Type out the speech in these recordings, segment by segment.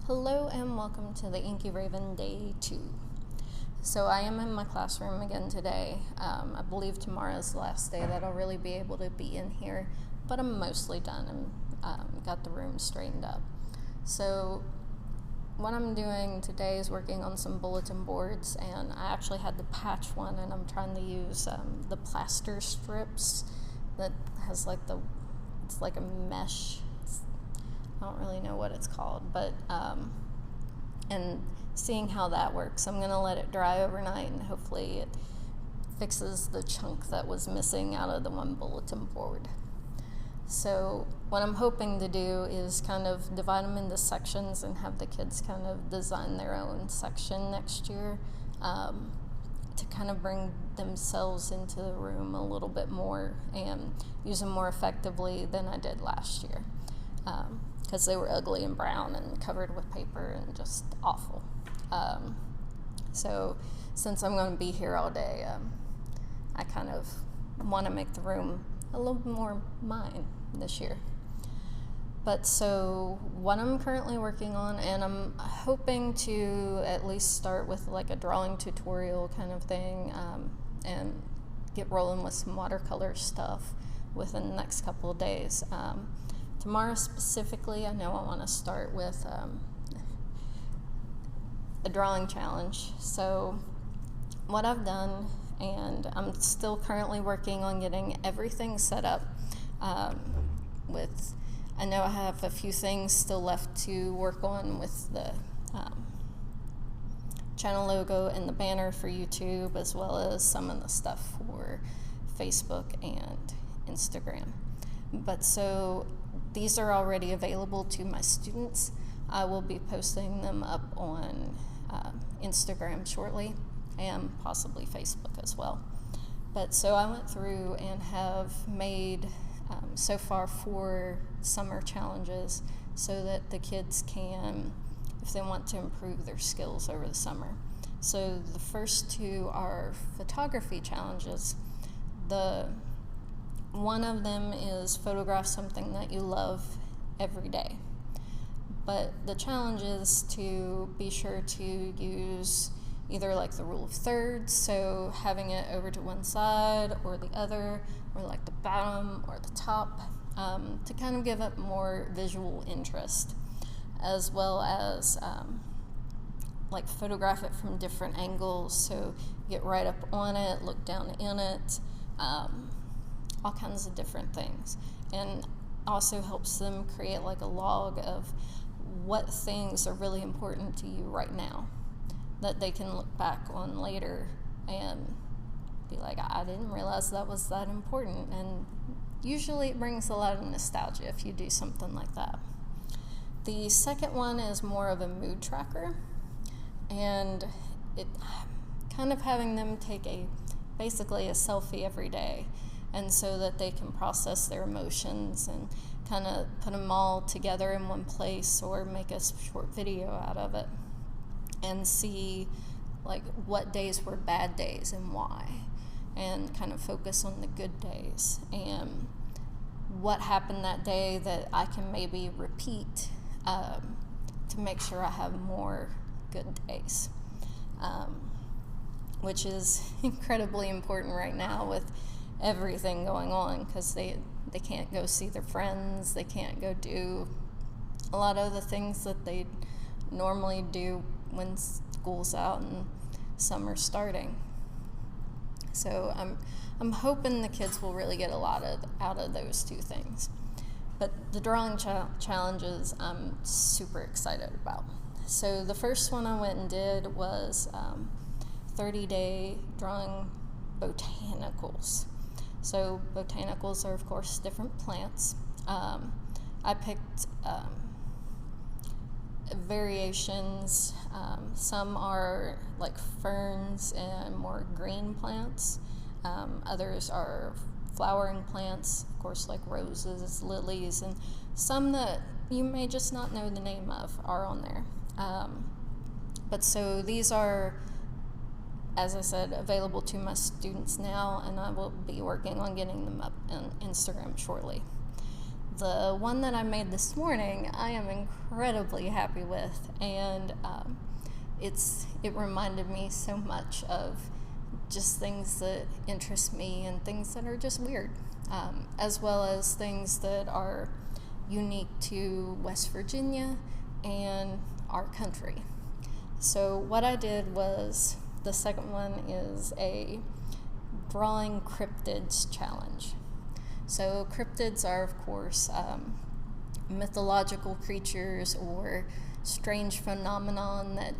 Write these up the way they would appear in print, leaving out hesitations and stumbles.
Hello and welcome to the Inky Raven Day 2. So I am in my classroom again today. I believe tomorrow is the last day that I'll really be able to be in here, but I'm mostly done and got the room straightened up. So what I'm doing today is working on some bulletin boards, and I actually had to patch one, and I'm trying to use the plaster strips that has it's like a mesh. I don't really know what it's called, but and seeing how that works. I'm gonna let it dry overnight, and hopefully it fixes the chunk that was missing out of the one bulletin board. So what I'm hoping to do is kind of divide them into sections and have the kids kind of design their own section next year, to kind of bring themselves into the room a little bit more and use them more effectively than I did last year. Because they were ugly and brown and covered with paper and just awful. So since I'm going to be here all day, I kind of want to make the room a little more mine this year. But so what I'm currently working on, and I'm hoping to at least start with like a drawing tutorial kind of thing, and get rolling with some watercolor stuff within the next couple of days. Tomorrow specifically, I know I want to start with a drawing challenge. So what I've done, and I'm still currently working on getting everything set up I know I have a few things still left to work on with the channel logo and the banner for YouTube, as well as some of the stuff for Facebook and Instagram. But so these are already available to my students. I will be posting them up on Instagram shortly, and possibly Facebook as well. But so I went through and have made so far 4 summer challenges so that the kids can, if they want to improve their skills over the summer. So the first 2 are photography challenges. One of them is photograph something that you love every day. But the challenge is to be sure to use either like the rule of thirds, so having it over to one side or the other, or like the bottom or the top, to kind of give it more visual interest, as well as like photograph it from different angles, so get right up on it, look down in it, all kinds of different things. And also helps them create like a log of what things are really important to you right now that they can look back on later and be like, I didn't realize that was that important. And usually it brings a lot of nostalgia if you do something like that. The second one is more of a mood tracker, and it kind of having them take basically a selfie every day, and so that they can process their emotions and kind of put them all together in one place, or make a short video out of it and see like what days were bad days and why, and kind of focus on the good days and what happened that day that I can maybe repeat to make sure I have more good days, which is incredibly important right now with everything going on, because they can't go see their friends, they can't go do a lot of the things that they normally do when school's out and summer's starting. So I'm hoping the kids will really get a lot out of those 2 things. But the drawing challenges I'm super excited about. So the first one I went and did was 30-day drawing botanicals. So botanicals are, of course, different plants. I picked variations. Some are like ferns and more green plants. Others are flowering plants, of course, like roses, lilies, and some that you may just not know the name of are on there. But so these are, as I said, available to my students now, and I will be working on getting them up on Instagram shortly. The one that I made this morning, I am incredibly happy with, and it reminded me so much of just things that interest me and things that are just weird, as well as things that are unique to West Virginia and our country. So what I did was, the second one is a drawing cryptids challenge. So cryptids are, of course, mythological creatures or strange phenomenon that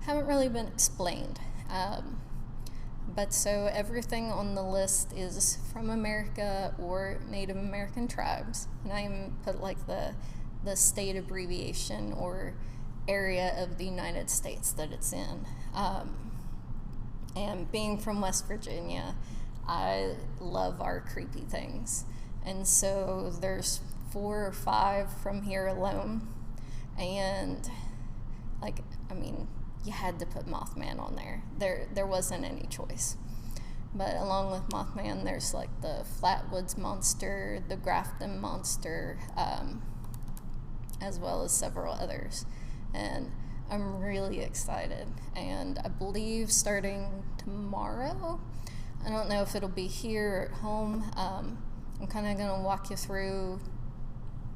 haven't really been explained. But so everything on the list is from America or Native American tribes. And I even put like the state abbreviation or area of the United States that it's in. And being from West Virginia, I love our creepy things. And so there's 4 or 5 from here alone. And you had to put Mothman on there. There wasn't any choice. But along with Mothman, there's like the Flatwoods Monster, the Grafton Monster, as well as several others. And I'm really excited. And I believe starting tomorrow, I don't know if it'll be here or at home, I'm kind of going to walk you through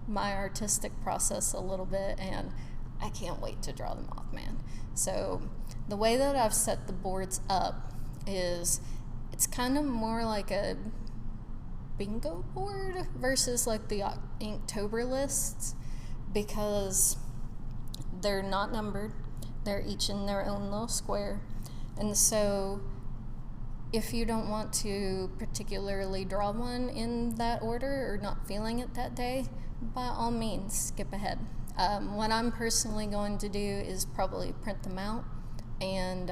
my artistic process a little bit, and I can't wait to draw the Mothman. So the way that I've set the boards up is it's kind of more like a bingo board versus like the Inktober lists, because they're not numbered. They're each in their own little square. And so if you don't want to particularly draw one in that order or not feeling it that day, by all means, skip ahead. What I'm personally going to do is probably print them out and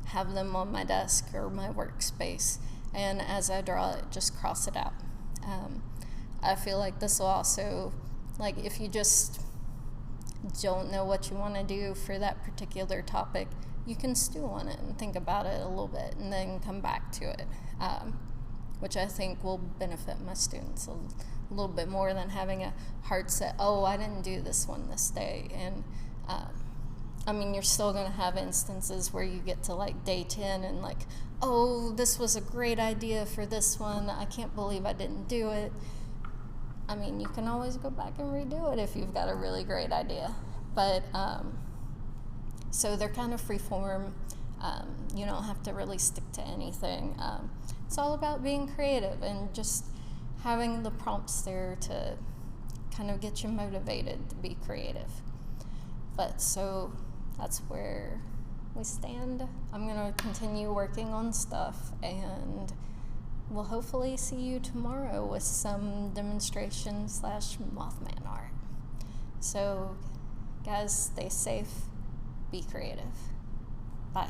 have them on my desk or my workspace. And as I draw it, just cross it out. I feel like this will also, if you just don't know what you want to do for that particular topic, you can stew on it and think about it a little bit and then come back to it, which I think will benefit my students a little bit more than having a hard set, I didn't do this one this day. And you're still going to have instances where you get to day 10 and this was a great idea for this one, I can't believe I didn't do it. You can always go back and redo it if you've got a really great idea. But so they're kind of free form. You don't have to really stick to anything. It's all about being creative and just having the prompts there to kind of get you motivated to be creative. But so that's where we stand. I'm going to continue working on stuff, and we'll hopefully see you tomorrow with some demonstration / Mothman art. So guys, stay safe, be creative. Bye.